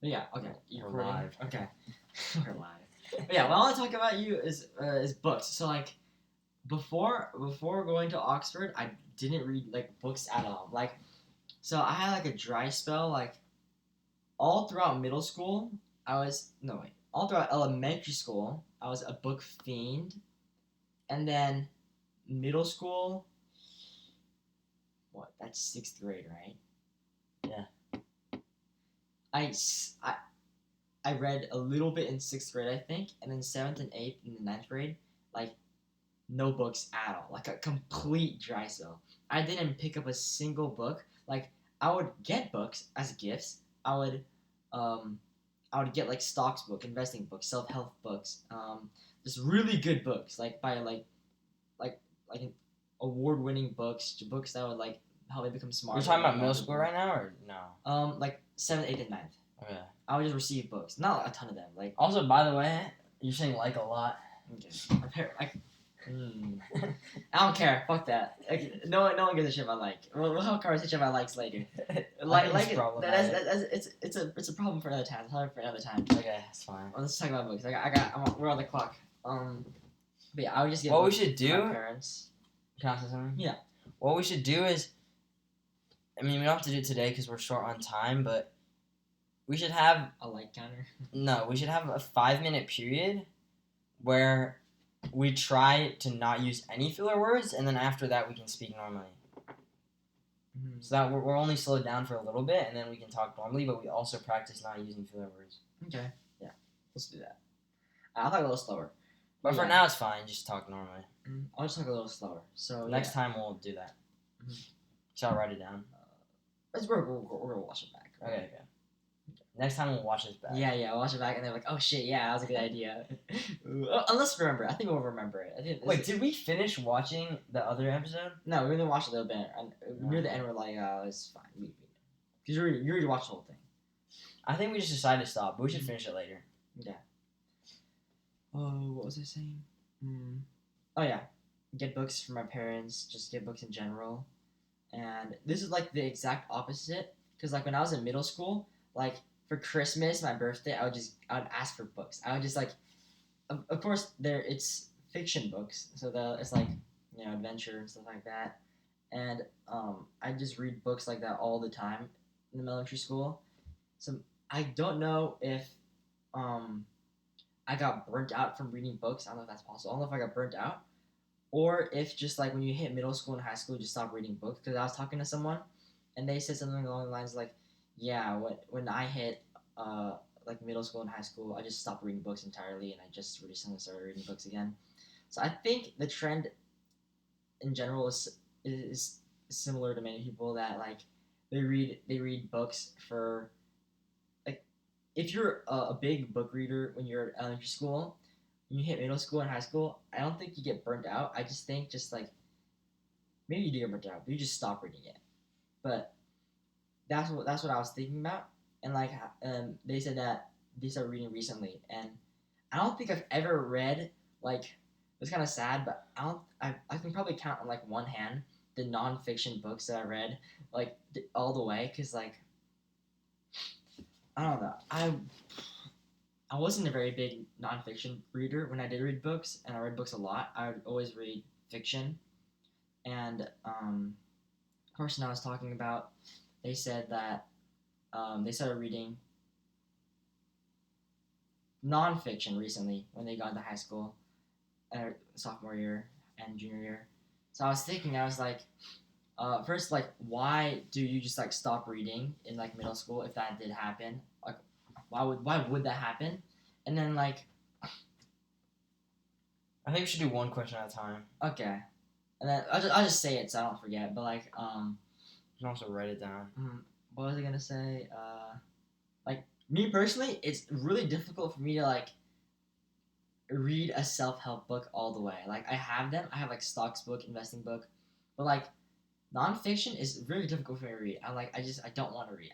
But yeah, okay. You We're recording? live. Okay. We're live. But yeah, what I want to talk about you is books. So like before going to Oxford, I didn't read like books at all. Like so I had like a dry spell like all throughout middle school. I was no wait. All throughout elementary school, I was a book fiend, and then middle school. What? That's sixth grade, right? Yeah. I I read a little bit in sixth grade, I think, and then seventh and eighth and the ninth grade, like no books at all, like a complete dry spell. I didn't pick up a single book. Like I would get books as gifts. Um, I would get like stocks book, investing books, self help books, just really good books, like by like like award winning books, books that would like help me become You're smarter. talking more about middle school knowledgeable. right now, or no? Like seventh, eighth, and ninth. Okay. I would just receive books, not a ton of them. Like Also, by the way, you're saying like a lot. okay, I don't care. Fuck that. Like, no one gives a shit about like. We'll have a conversation about likes later. Like it's problematic. It's a problem for another time. It's hard for another time. Okay, that's fine. Well, let's talk about books. We're on the clock. But yeah, I would just get What we books should to my do? parents. Can I say something? Yeah. What we should do is, I mean, we don't have to do it today because we're short on time, but we should have A like counter. no. We should have a 5 minute period where we try to not use any filler words, and then after that we can speak normally. Mm-hmm. So that we're only slowed down for a little bit, and then we can talk normally, but we also practice not using filler words. Okay. Yeah. Let's do that. I'll talk a little slower. But Yeah. for now, it's fine. Just talk normally. I'll just talk a little slower. So Next time we'll do that. Mhm. So I'll write it down. we're gonna watch it back. Right? Okay. Next time we'll watch this back. Yeah, watch it back, and they're like, "Oh shit, yeah, that was a good idea." Unless remember, I think we'll remember it. I think. Wait, did we finish watching the other episode? No, we only watched a little bit, and near the end, we're like, "It's fine." Because you already watched the whole thing. I think we just decided to stop, but we should finish it later. Yeah. Oh, what was I saying? Oh yeah, get books from my parents. Just get books in general, and this is like the exact opposite. Because like when I was in middle school, like for Christmas, my birthday, I would ask for books. I would just like, of course, it's fiction books, so it's like adventure and stuff like that, and I just read books like that all the time in the elementary school. So I don't know if um I got burnt out from reading books. I don't know if that's possible. I don't know if I got burnt out or if just like when you hit middle school and high school, you just stop reading books. Because I was talking to someone, and they said something along the lines like, "Yeah, when I hit like middle school and high school, I just stopped reading books entirely, and I just recently started reading books again." So I think the trend in general is similar to many people that like they read books for like if you're a big book reader when you're at elementary school, when you hit middle school and high school, I don't think you get burnt out. I just think just like maybe you do get burnt out, but you just stop reading it. But that's what I was thinking about. And like they said that they started reading recently, and I don't think I've ever read like it's kind of sad, but I can probably count on like one hand the nonfiction books that I read like all the way because like I don't know I wasn't a very big nonfiction reader when I did read books, and I read books a lot. I would always read fiction, and person I was talking about, they said that they started reading nonfiction recently when they got into high school, sophomore year and junior year. So I was thinking, I was like, first, like, why do you just like stop reading in like middle school if that did happen? Like, why would that happen? And then like, I think we should do one question at a time. okay, and then I'll just say it so I don't forget. But like, You can also write it down. what was I gonna say? Like me personally, it's really difficult for me to like read a self help book all the way. Like I have them. I have like stocks book, investing book, but like nonfiction is really difficult for me to read. I don't want to read.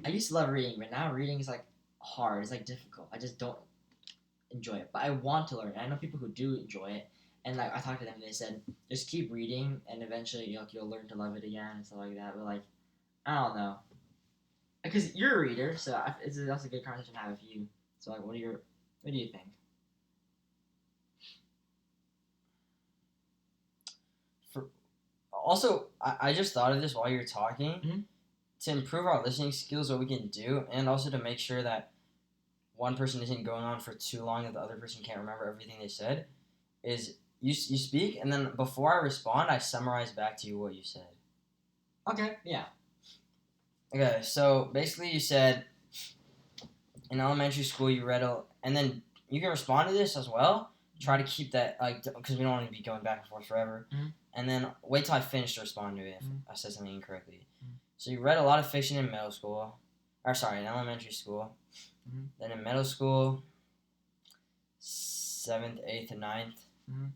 I used to love reading, but now reading is like hard. It's like difficult. I just don't enjoy it. But I want to learn. I know people who do enjoy it, and like I talked to them, and they said just keep reading, and eventually you'll learn to love it again and stuff like that. But like I don't know. Because you're a reader, so that's a good conversation to have with you. So like, what do you think? Also, I just thought of this while you were talking. Mhm. To improve our listening skills, what we can do, and also to make sure that one person isn't going on for too long that the other person can't remember everything they said, is you speak, and then before I respond, I summarize back to you what you said. Okay, yeah. Okay, so basically you said in elementary school you read and then you can respond to this as well. Try to keep that, like, because we don't want to be going back and forth forever. Mhm. And then wait till I finish to respond to it if I said something incorrectly. Mhm. So you read a lot of fiction in middle school, in elementary school. Mhm. Then in middle school, 7th, 8th, and 9th, Mhm.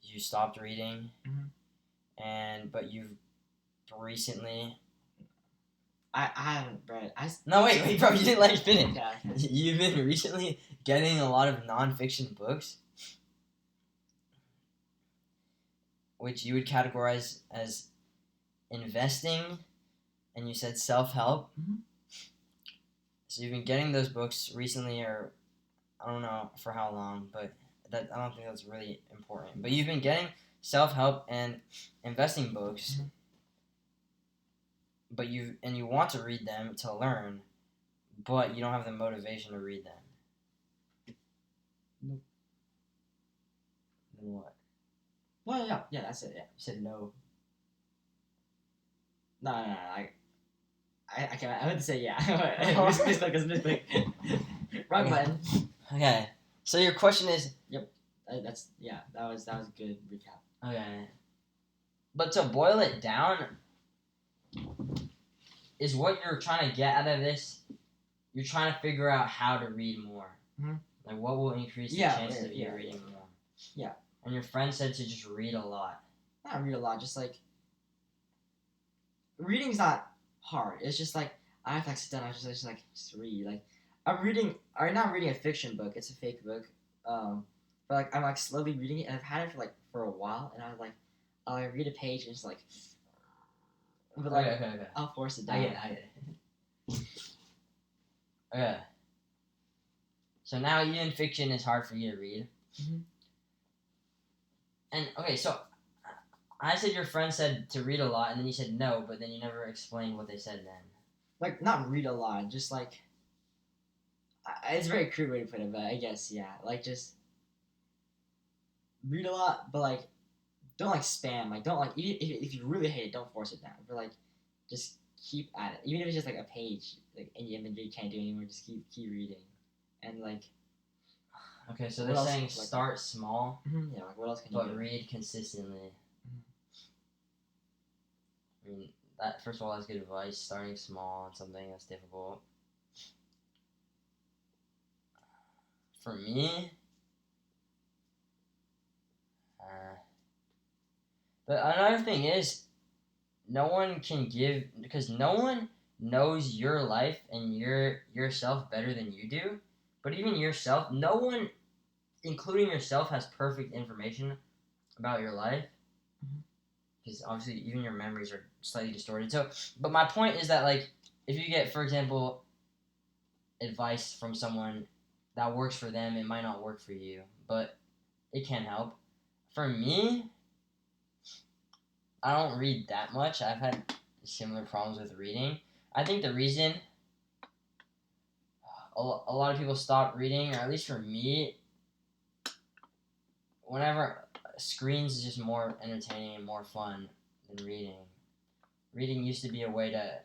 you stopped reading. Mhm. But you've recently. I haven't read. No, wait, bro, you didn't let me finish. Yeah. You've been recently getting a lot of nonfiction books, which you would categorize as investing, and you said self-help. Mhm. So you've been getting those books recently, or I don't know for how long, but I don't think that's really important. But you've been getting self-help and investing books, but you want to read them to learn, but you don't have the motivation to read them. Nope. Then what? Well, yeah, that's it. Yeah, you said no. No. I can't. I meant to say yeah. Mistake. Wrong Okay. button. Okay. So your question is. That was a good recap. Okay. But to boil it down, is what you're trying to get out of this, you're trying to figure out how to read more. Mm-hmm. Like, what will increase the chances of you reading more? Yeah. And your friend said to just read a lot. Not read a lot, just like reading's not hard. It's just like I have to sit down and just read. Like I'm not reading a fiction book. It's a fake book. But like I'm like slowly reading it, and I've had it for a while, and I was like, I read a page and it's like, but like Okay. I'll force it down. I get it. Okay. So now even fiction is hard for you to read. Mm-hmm. And okay, so I said your friend said to read a lot, and then you said no, but then you never explained what they said then. Like not read a lot, just like it's a very crude way to put it, but I guess yeah, like just read a lot, but like don't like spam, like don't like even if you really hate it, don't force it down, but like just keep at it, even if it's just like a page, like and you can't do anymore, just keep reading, and like. Okay, so they're saying start small. Mm-hmm, yeah, like what else can you do? But read consistently. I mean, that first of all, that's good advice. Starting small on something that's difficult. For me, but another thing is, no one can give because no one knows your life and yourself better than you do. But even yourself, no one, including yourself, has perfect information about your life. Because obviously, even your memories are slightly distorted. So, but my point is that, like, if you get, for example, advice from someone that works for them, it might not work for you, but it can help. For me, I don't read that much. I've had similar problems with reading. I think the reason a lot of people stop reading, or at least for me, whenever screens is just more entertaining and more fun than reading. Reading used to be a way to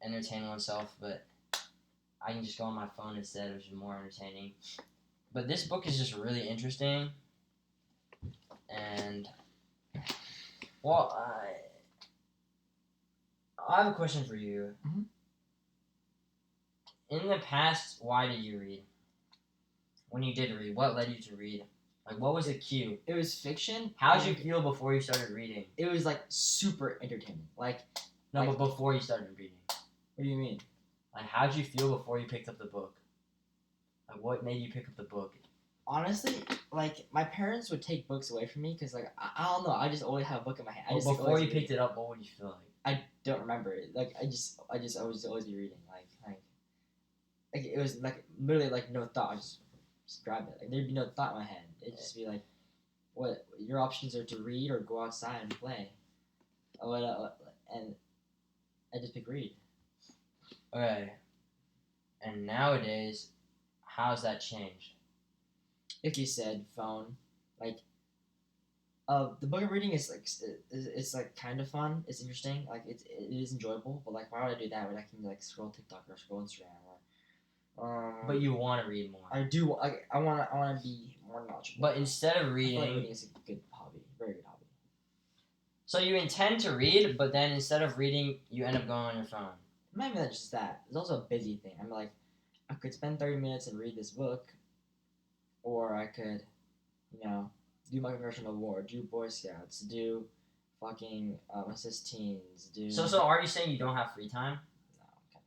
entertain oneself, but I can just go on my phone instead, which is more entertaining. But this book is just really interesting, and well, I have a question for you. Mm-hmm. In the past, why did you read? When you did read, what led you to read? Like, what was the cue? It was fiction. How did you feel before you started reading? It was like super entertaining. Like no, but before you started reading. What do you mean? Like, how did you feel before you picked up the book? Like, what made you pick up the book? Honestly, like my parents would take books away from me because like I don't know, I just always have a book in my hand. Before you picked it up, what would you feel like? I don't remember it. Like I just always be reading. Like like it was like literally like no thought. I just grab it. Like there'd be no thought in my head. It'd just be like, what your options are to read or go outside and play. And I just pick read. Okay. And nowadays, how's that changed? Like you said, phone. Like, the book I'm reading is like it's like kind of fun. It's interesting. Like it is enjoyable. But like, why would I do that when I can like scroll TikTok or scroll Instagram or But you want to read more. I do. I want to be more knowledgeable. But instead of I feel reading, like reading is a good hobby. Very good hobby. so you intend to read, but then instead of reading, you end up going on your phone. Not even just that. It's also a busy thing. I'm like, I could spend 30 minutes and read this book, or I could, do my congressional war, do Boy Scouts, do fucking assist teens, do. So are you saying you don't have free time? No, kind of.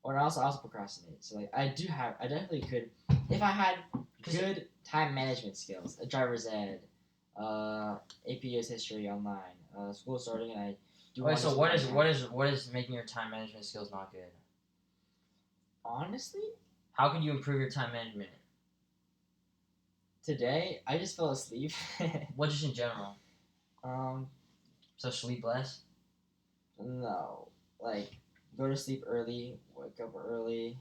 Or I also procrastinate. So like, I definitely could, if I had good time management skills, a driver's ed, APU's history online, school starting, and I do. Wait, so what is making your time management skills not good? Honestly, how could you improve your time management? Today I just fell asleep. What, just in general? Um, So sleep less? no, like go to sleep early, wake up early.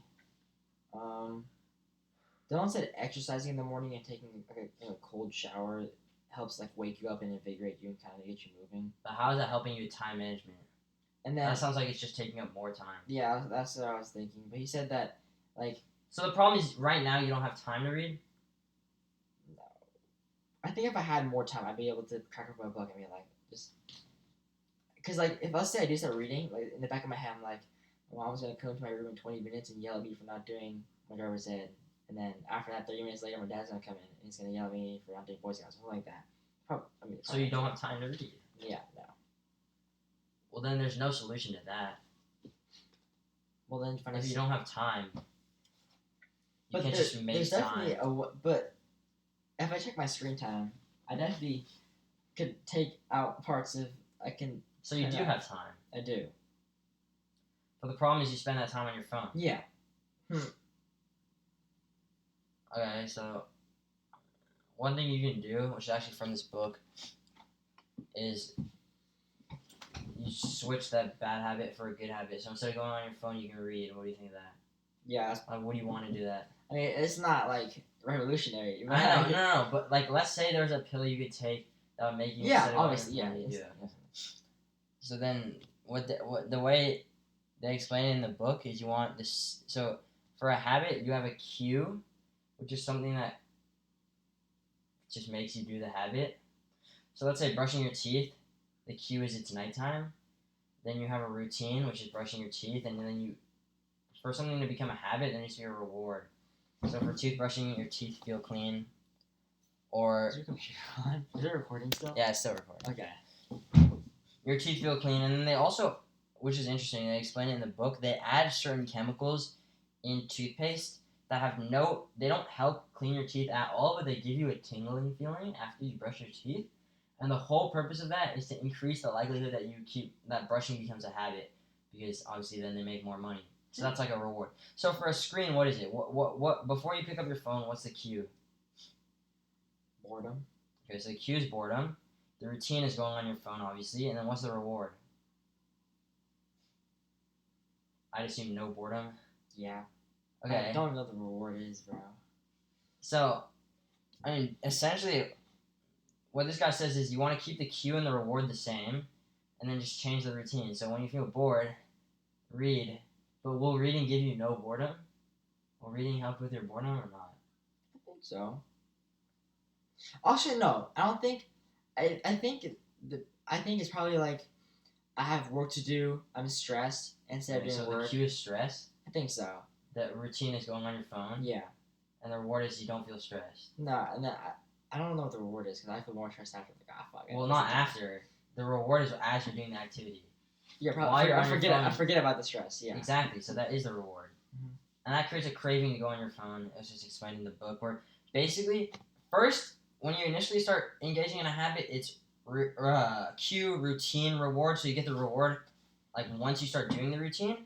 Dylan said exercising in the morning and taking like a cold shower helps like wake you up and invigorate you and kind of get you moving. But how is that helping you with time management? And then that sounds like it's just taking up more time. Yeah, that's what I was thinking. But he said that like. So the problem is right now you don't have time to read? No. I think if I had more time, I'd be able to crack open my book and be like, just. Because, like, if let's say I do start reading, like, in the back of my head, I'm like, my mom's going to come to my room in 20 minutes and yell at me for not doing my driver's ed. And then after that, 30 minutes later, my dad's going to come in and he's going to yell at me for not doing Boy Scouts, something like that. So you don't have time to read? Yeah, no. Well, then there's no solution to that. Well, then if you don't have time, you can't just make there's time. But if I check my screen time, I definitely could take out parts of. I can. So you do have time. I do. But the problem is you spend that time on your phone. Yeah. Okay, so one thing you can do, which is actually from this book, is you switch that bad habit for a good habit. So instead of going on your phone, you can read. What do you think of that? Yeah. Like, what do you want to do that? I mean, it's not like revolutionary. I know, no, but like, let's say there's a pill you could take that would make you. Yeah, obviously, yeah. You do it. So then, what the way they explain it in the book is you want this. So for a habit, you have a cue, which is something that just makes you do the habit. So let's say brushing your teeth, the cue is it's nighttime. Then you have a routine, which is brushing your teeth, and then for something to become a habit, there needs to be a reward. So for toothbrushing, your teeth feel clean. Or is your computer on? Is it recording still? Yeah, it's still recording. Okay. Your teeth feel clean, and then they also, which is interesting, they explain it in the book, they add certain chemicals in toothpaste that have they don't help clean your teeth at all, but they give you a tingling feeling after you brush your teeth. And the whole purpose of that is to increase the likelihood that brushing becomes a habit, because obviously then they make more money. So that's like a reward. So for a screen, what is it? What before you pick up your phone, what's the cue? Boredom. Okay, so the cue is boredom. The routine is going on your phone, obviously, and then what's the reward? I'd assume no boredom. Yeah. Okay. I don't know what the reward is, bro. So, I mean, essentially, what this guy says is you want to keep the cue and the reward the same, and then just change the routine. So when you feel bored, read. But will reading give you no boredom? Will reading help with your boredom or not? I think so. Actually, no. I don't think. I think it's probably like I have work to do. I'm stressed instead of doing so work. The cue is stress. I think so. The routine is going on your phone. Yeah. And the reward is you don't feel stressed. No, and then I don't know what the reward is because I feel more stressed after. Like, fuck it. Well, not after. The reward is as you're doing the activity. Yeah, probably. I forget about the stress. Yeah. Exactly. So that is the reward. Mm-hmm. And that creates a craving to go on your phone. It was just explained in the book where basically first when you initially start engaging in a habit, it's cue, routine, reward. So you get the reward like once you start doing the routine.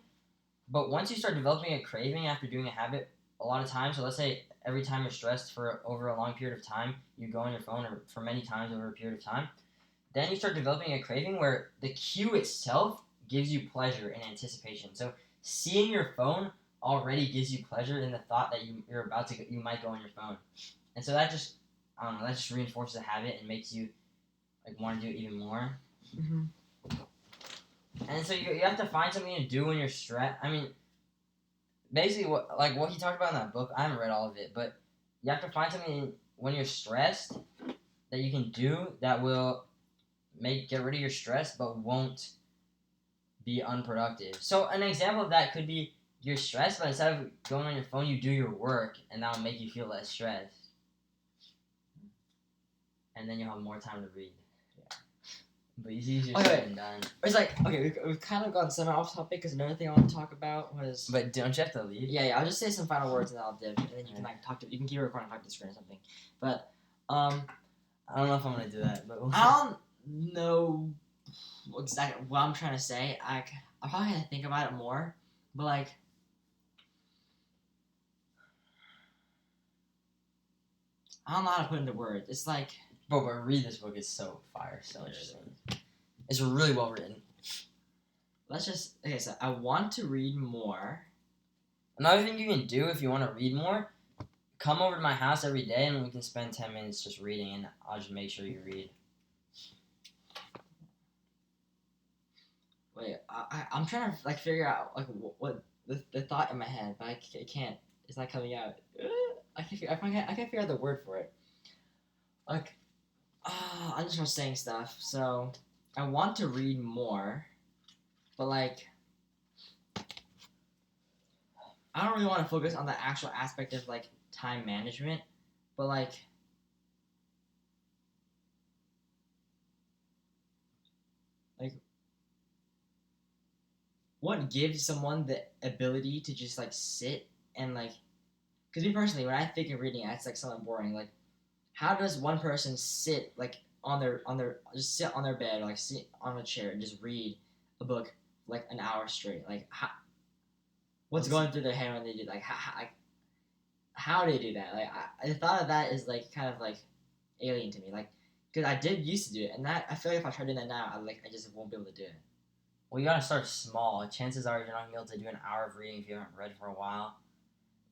But once you start developing a craving after doing a habit a lot of times, so let's say every time you're stressed for over a long period of time, you go on your phone or for many times over a period of time, then you start developing a craving where the cue itself gives you pleasure and anticipation. So seeing your phone already gives you pleasure in the thought that you're about to you might go on your phone, and so that just I don't know that just reinforces the habit and makes you like want to do it even more. Mm-hmm. And so you have to find something to do when you're stressed. I mean, basically what he talked about in that book. I haven't read all of it, but you have to find something when you're stressed that you can do that will get rid of your stress, but won't be unproductive. So an example of that could be you're stressed, but instead of going on your phone, you do your work, and that'll make you feel less stressed. And then you'll have more time to read. Yeah. But it's easier Okay. said than done. It's like, okay, we've kind of gone semi off topic because another thing I want to talk about was. But don't you have to leave? Yeah, I'll just say some final words and then I'll dip, and then you can like you can keep recording, talk to the screen or something. But I don't know if I'm gonna do that, but I don't know exactly what I'm trying to say. I probably have to think about it more, but like. I don't know how to put it into words. It's like. But read this book. It's so fire, so interesting. It's really well written. Let's just okay. So I want to read more. Another thing you can do if you want to read more, come over to my house every day and we can spend 10 minutes just reading, and I'll just make sure you read. Wait, I'm trying to like figure out like what the thought in my head, but I can't. It's not coming out. I can't figure out the word for it. Like, I'm just saying stuff. So I want to read more, but like. I don't really want to focus on the actual aspect of like time management, but like what gives someone the ability to just like sit and like because me personally when I think of reading it's like something boring. Like how does one person sit like on their just sit on their bed or like sit on a chair and just read a book like an hour straight? Like what's going through their head when they do like how do they do that? Like I thought of that is like kind of like alien to me, like because I did used to do it, and that I feel like if I try doing that now, I just won't be able to do it. Well, you gotta start small. Chances are you're not gonna be able to do an hour of reading if you haven't read for a while.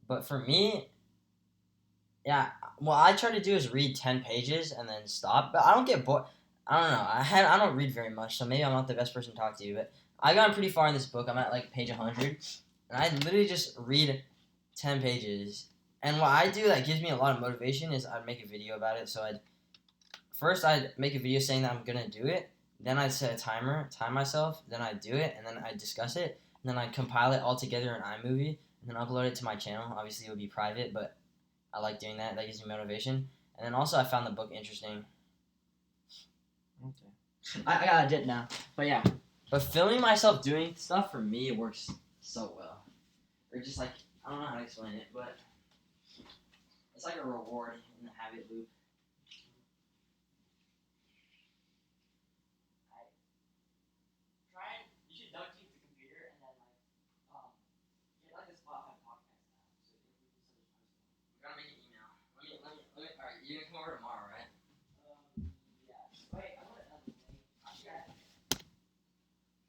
But for me, yeah, what I try to do is read 10 pages and then stop. But I don't get bored. I don't know. I don't read very much, so maybe I'm not the best person to talk to you. But I got pretty far in this book. I'm at like page 100, and I literally just read 10 pages. And what I do that gives me a lot of motivation is I'd make a video about it. So I'd make a video saying that I'm gonna do it. Then I'd set a timer, time myself. Then I'd do it, and then I'd discuss it. And then I'd compile it all together in iMovie, and then upload it to my channel. Obviously, it would be private, but I like doing that. That gives me motivation. And then also, I found the book interesting. Okay. I got a dip now, but yeah. But filming myself doing stuff for me works so well. Or just like I don't know how to explain it, but it's like a reward in the habit loop.